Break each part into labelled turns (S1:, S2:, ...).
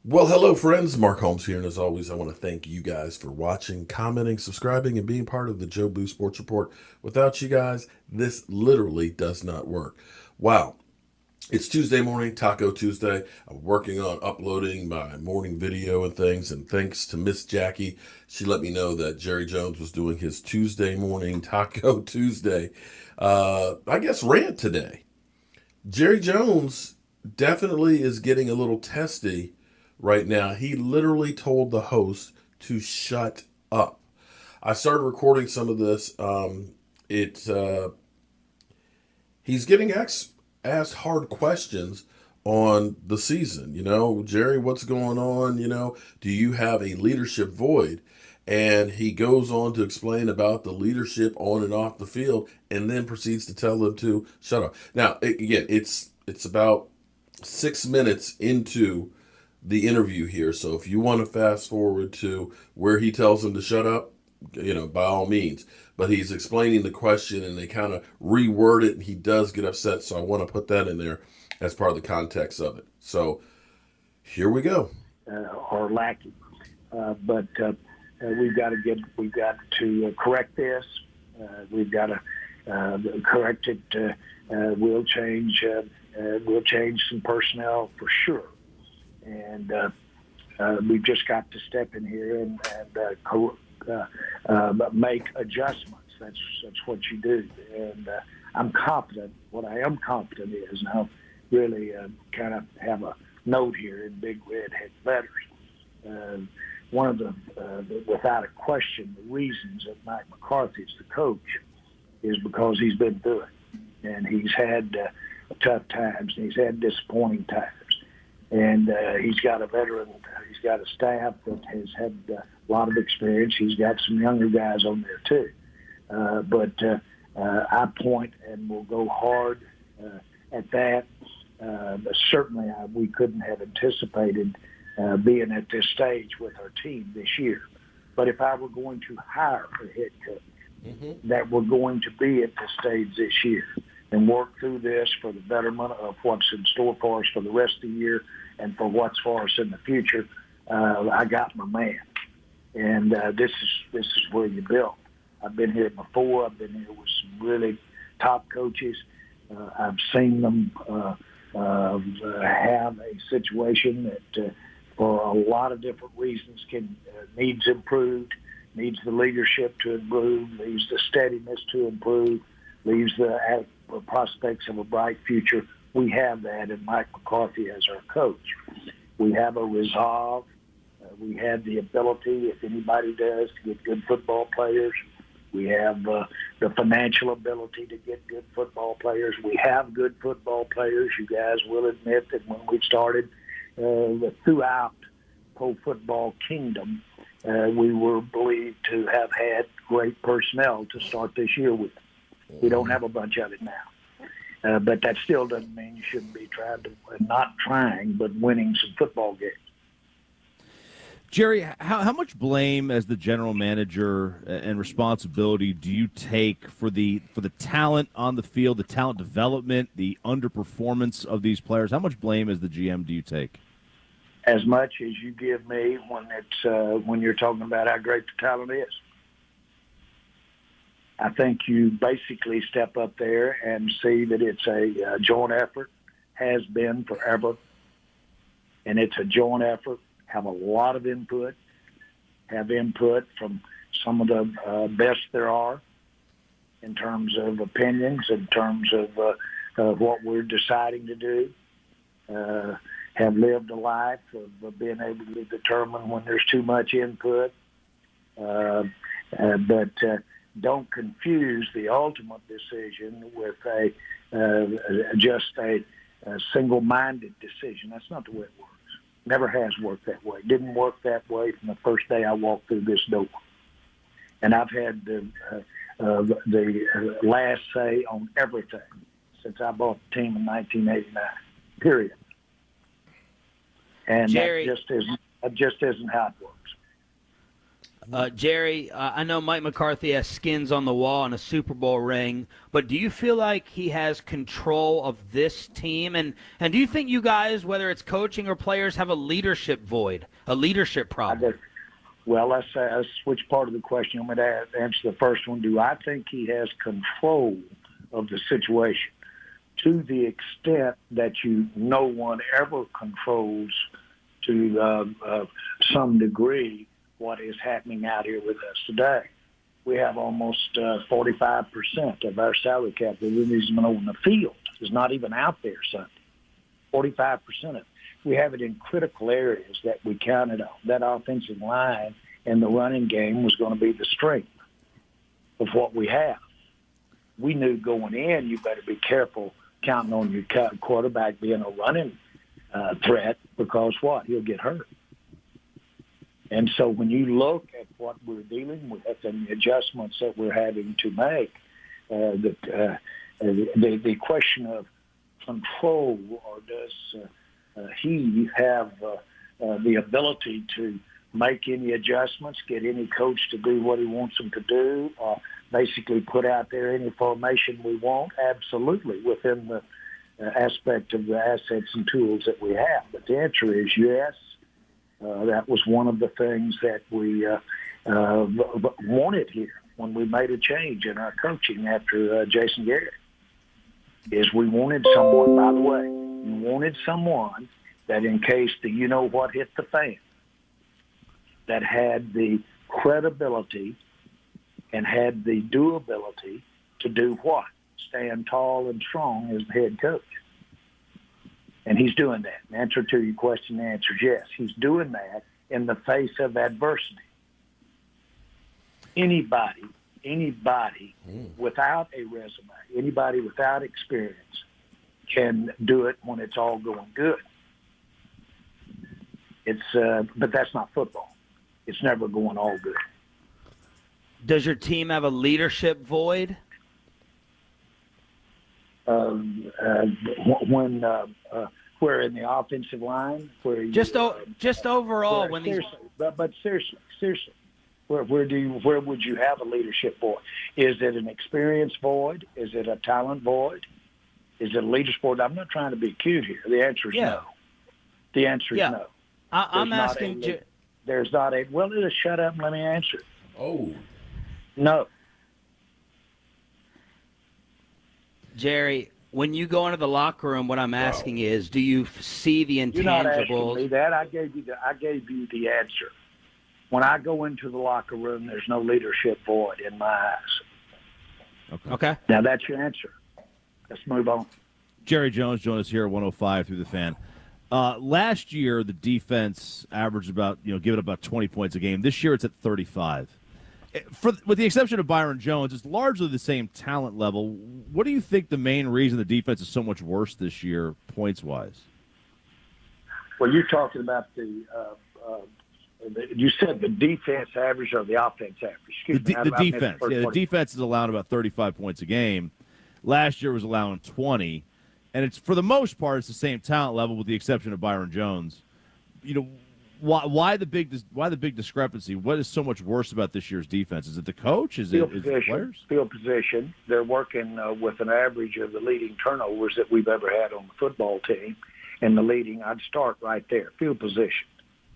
S1: Well, hello, friends. Mark Holmes here, and as always, I want to thank you guys for watching, commenting, subscribing, and being part of the Joe Boo Sports Report. Without you guys, this literally does not work. Wow. It's Tuesday morning, Taco Tuesday. I'm working on uploading my morning video and things, and thanks to Miss Jackie, she let me know that Jerry Jones was doing his Tuesday morning Taco Tuesday, I guess, rant today. Jerry Jones definitely is getting a little testy right now. He literally told the host to shut up. I started recording some of this. It He's getting asked hard questions on the season. Jerry, what's going on? Do you have a leadership void? And he goes on to explain about the leadership on and off the field, and then proceeds to tell them to shut up. Now, again, it's about 6 minutes into the interview here. So if you want to fast forward to where he tells them to shut up, by all means. But he's explaining the question and they kind of reword it, and he does get upset. So I want to put that in there as part of the context of it. So here we go.
S2: Or lacking. But we've got to correct this. We've got to correct it. We'll change some personnel for sure, and we've just got to step in here and make adjustments. That's what you do, and I'm confident. What I am confident is, and I'll really kind of have a note here in big red head letters. One of the without a question, the reasons that Mike McCarthy is the coach is because he's been through it, and he's had tough times, and he's had disappointing times, and he's got a veteran. He's got a staff that has had a lot of experience. He's got some younger guys on there too, but I point and will go hard at that. Certainly, we couldn't have anticipated being at this stage with our team this year. But if I were going to hire a head coach, that we're going to be at this stage this year and work through this for the betterment of what's in store for us for the rest of the year and for what's for us in the future, I got my man. And this is where you build. I've been here before. I've been here with some really top coaches. I've seen them have a situation that for a lot of different reasons needs improved, needs the leadership to improve, needs the steadiness to improve, leaves the prospects of a bright future. We have that in Mike McCarthy as our coach. We have a resolve. We have the ability, if anybody does, to get good football players. We have the financial ability to get good football players. We have good football players. You guys will admit that when we started throughout pro football kingdom, we were believed to have had great personnel to start this year with. We don't have a bunch of it now. But that still doesn't mean you shouldn't be not trying, but winning some football games.
S3: Jerry, how much blame as the general manager and responsibility do you take for the talent on the field, the talent development, the underperformance of these players? How much blame as the GM do you take?
S2: As much as you give me when you're talking about how great the talent is. I think you basically step up there and see that it's a joint effort, has been forever, and it's a joint effort. Have a lot of input, have input from some of the best there are in terms of opinions, in terms of what we're deciding to do. Have lived a life of being able to determine when there's too much input. But don't confuse the ultimate decision with just a single-minded decision. That's not the way it works. Never has worked that way. Didn't work that way from the first day I walked through this door. And I've had the last say on everything since I bought the team in 1989, period. And
S4: Jerry,
S2: that just isn't how it works.
S4: Jerry, I know Mike McCarthy has skins on the wall and a Super Bowl ring, but do you feel like he has control of this team? And do you think you guys, whether it's coaching or players, have a leadership void, a leadership problem?
S2: Well, let's switch part of the question. I'm going to answer the first one. Do I think he has control of the situation? To the extent that no one ever controls to some degree what is happening out here with us today. We have almost 45% of our salary cap that isn't even on the field. It's not even out there Sunday. 45% of it. We have it in critical areas that we counted on. That offensive line and the running game was going to be the strength of what we have. We knew going in, you better be careful counting on your quarterback being a running threat, because what? He'll get hurt. And so when you look at what we're dealing with and the adjustments that we're having to make, the question of control, or does he have the ability to make any adjustments, get any coach to do what he wants them to do, or basically put out there any formation we want? Absolutely, within the aspect of the assets and tools that we have. But the answer is yes. That was one of the things that we wanted here when we made a change in our coaching after Jason Garrett. Is we wanted someone, by the way, we wanted someone that in case the you-know-what hit the fan, that had the credibility and had the doability to do what? Stand tall and strong as the head coach. And he's doing that. In answer to your question, the answer is yes. He's doing that in the face of adversity. Anybody without a resume, anybody without experience can do it when it's all going good. But that's not football. It's never going all good.
S4: Does your team have a leadership void?
S2: When where in the offensive line, where you,
S4: just overall,
S2: when seriously, where would you have a leadership void? Is it an experience void? Is it a talent void? Is it a leadership void? I'm not trying to be cute here. The answer is no. The answer is no.
S4: I'm asking.
S2: There's not a. Well, just shut up and let me answer.
S1: Oh.
S2: No.
S4: Jerry, when you go into the locker room, what I'm asking is, do you see the intangibles?
S2: You're not asking me that. I gave you the answer. When I go into the locker room, there's no leadership void in my eyes.
S3: Okay.
S2: Now that's your answer. Let's move on.
S3: Jerry Jones joined us here at 105 through the Fan. Last year, the defense averaged giving about 20 points a game. This year, it's at 35. With the exception of Byron Jones, it's largely the same talent level. What do you think the main reason the defense is so much worse this year, points-wise?
S2: Well, you're talking about you said the defense average or the offense average? Excuse me.
S3: The defense. Yeah, the defense is allowing about 35 points a game. Last year was allowing 20. And it's, for the most part, it's the same talent level with the exception of Byron Jones. Why the big discrepancy? What is so much worse about this year's defense? Is it the coach? Is it the players?
S2: Field position. They're working with an average of the leading turnovers that we've ever had on the football team. And I'd start right there. Field position.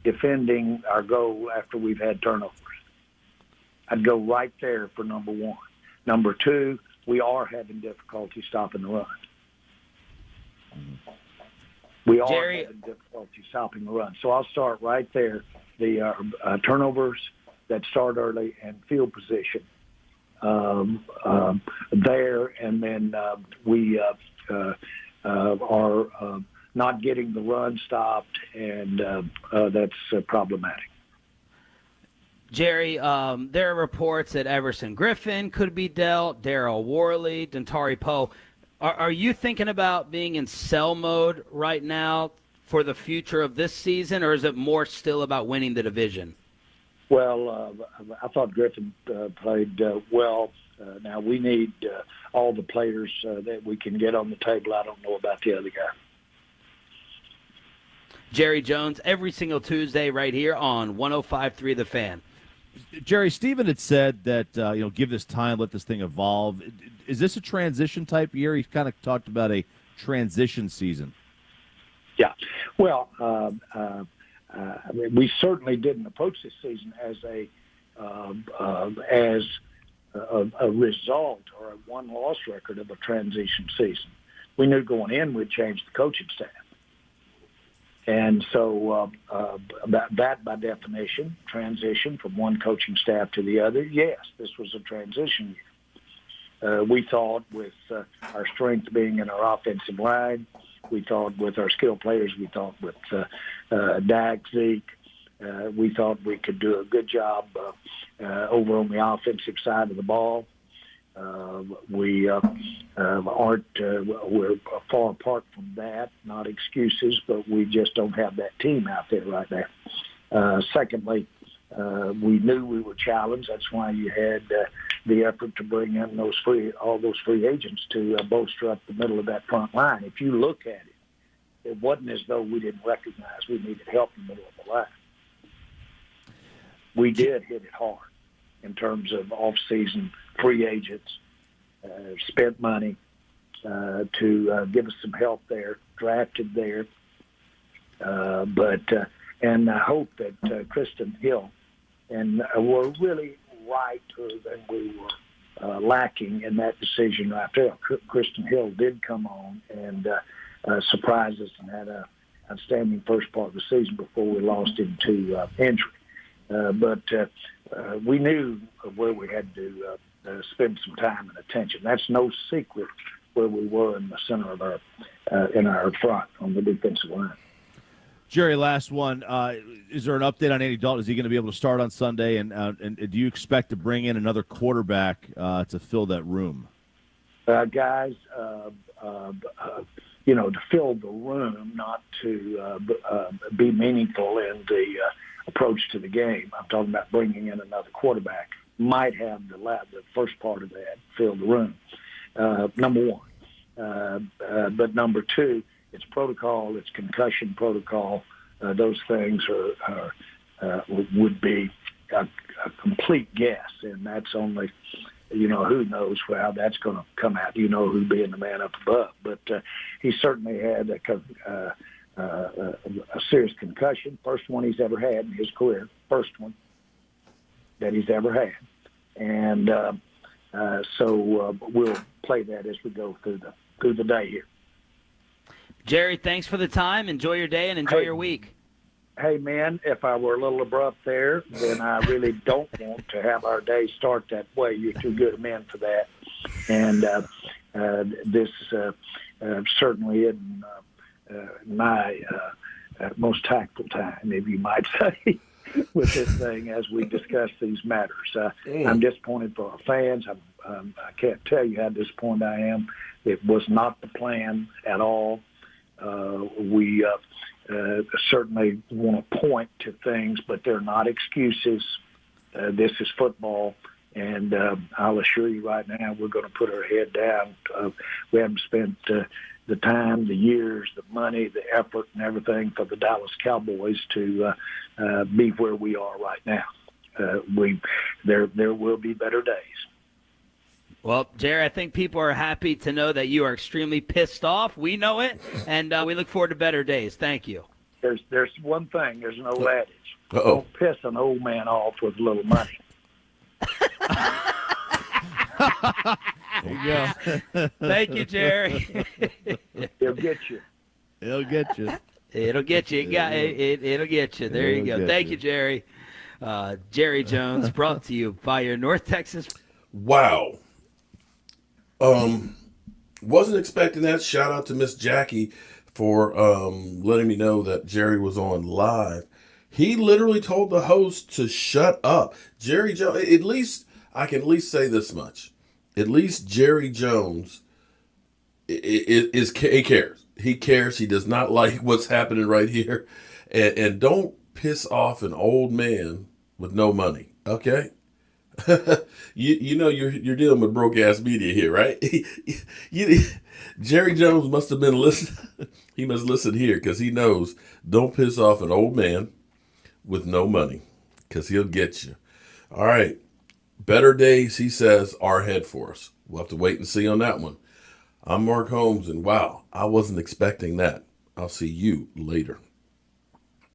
S2: Defending our goal after we've had turnovers. I'd go right there for number one. Number two, we are having difficulty stopping the run. We are having difficulty stopping the run. So I'll start right there. The turnovers that start early and field position there, and then we are not getting the run stopped, and that's problematic.
S4: Jerry, there are reports that Everson Griffin could be dealt, Darryl Worley, Dantari Poe. Are you thinking about being in sell mode right now for the future of this season, or is it more still about winning the division?
S2: Well, I thought Griffin played well. Now, we need all the players that we can get on the table. I don't know about the other guy.
S4: Jerry Jones, every single Tuesday right here on 105.3 The Fan.
S3: Jerry, Stephen had said that give this time, let this thing evolve. Is this a transition type year? He kind of talked about a transition season.
S2: Yeah. Well, I mean, we certainly didn't approach this season as a result or a one-loss record of a transition season. We knew going in we'd change the coaching staff. And so that, by definition, transition from one coaching staff to the other, yes, this was a transition year. We thought with our strength being in our offensive line, we thought with our skill players, we thought with Dak, Zeke, we thought we could do a good job over on the offensive side of the ball. We aren't. We're far apart from that. Not excuses, but we just don't have that team out there right now. Secondly, we knew we were challenged. That's why you had the effort to bring in all those free agents to bolster up the middle of that front line. If you look at it, it wasn't as though we didn't recognize we needed help in the middle of the line. We did hit it hard in terms of off-season free agents, spent money to give us some help there, drafted there. And I hope that Kristen Hill, and we're really right than we were lacking in that decision right there. Kristen Hill did come on and surprised us and had an outstanding first part of the season before we lost him to injury. But we knew where we had to spend some time and attention. That's no secret where we were in the center of our front on the defensive line.
S3: Jerry, last one. Is there an update on Andy Dalton? Is he going to be able to start on Sunday? And do you expect to bring in another quarterback to fill that room?
S2: Guys, to fill the room, not to be meaningful in the approach to the game. I'm talking about bringing in another quarterback. Might have the first part of that, fill the room. Number one. But number two, it's protocol, it's concussion protocol. Those things would be a complete guess, and that's only, who knows how that's going to come out. Who's being the man up above. But he certainly had a serious concussion, first one he's ever had in his career, first one that he's ever had. And so we'll play that as we go through the day here.
S4: Jerry, thanks for the time. Enjoy your day and enjoy your week.
S2: Hey, man, if I were a little abrupt there, then I really don't want to have our day start that way. You're too good a man for that. And this certainly isn't my most tactful time, if you might say, with this thing as we discuss these matters. I'm disappointed for our fans. I can't tell you how disappointed I am. It was not the plan at all. We certainly want to point to things, but they're not excuses. This is football, and I'll assure you right now we're going to put our head down. We haven't spent the time, the years, the money, the effort, and everything for the Dallas Cowboys to be where we are right now. There will be better days.
S4: Well, Jerry, I think people are happy to know that you are extremely pissed off. We know it, and we look forward to better days. Thank you.
S2: There's one thing. There's an old adage.
S1: Uh-oh.
S2: Don't piss an old man off with a little money.
S3: There you go.
S4: Thank you, Jerry.
S2: He'll get you.
S3: It'll get you.
S4: It'll get you. It'll get you. There you go. Thank you, Jerry. Jerry Jones, brought to you by your North Texas.
S1: Wow. Wasn't expecting that. Shout out to Miss Jackie for letting me know that Jerry was on live. He literally told the host to shut up. Jerry Jones, at least I can at least say this much. At least Jerry Jones he cares. He cares. He does not like what's happening right here. And don't piss off an old man with no money. Okay? You're dealing with broke ass media here, right? Jerry Jones must have been listening. He must listen here because he knows don't piss off an old man with no money because he'll get you. All right. Better days, he says, are ahead for us. We'll have to wait and see on that one. I'm Mark Holmes, and wow, I wasn't expecting that. I'll see you later.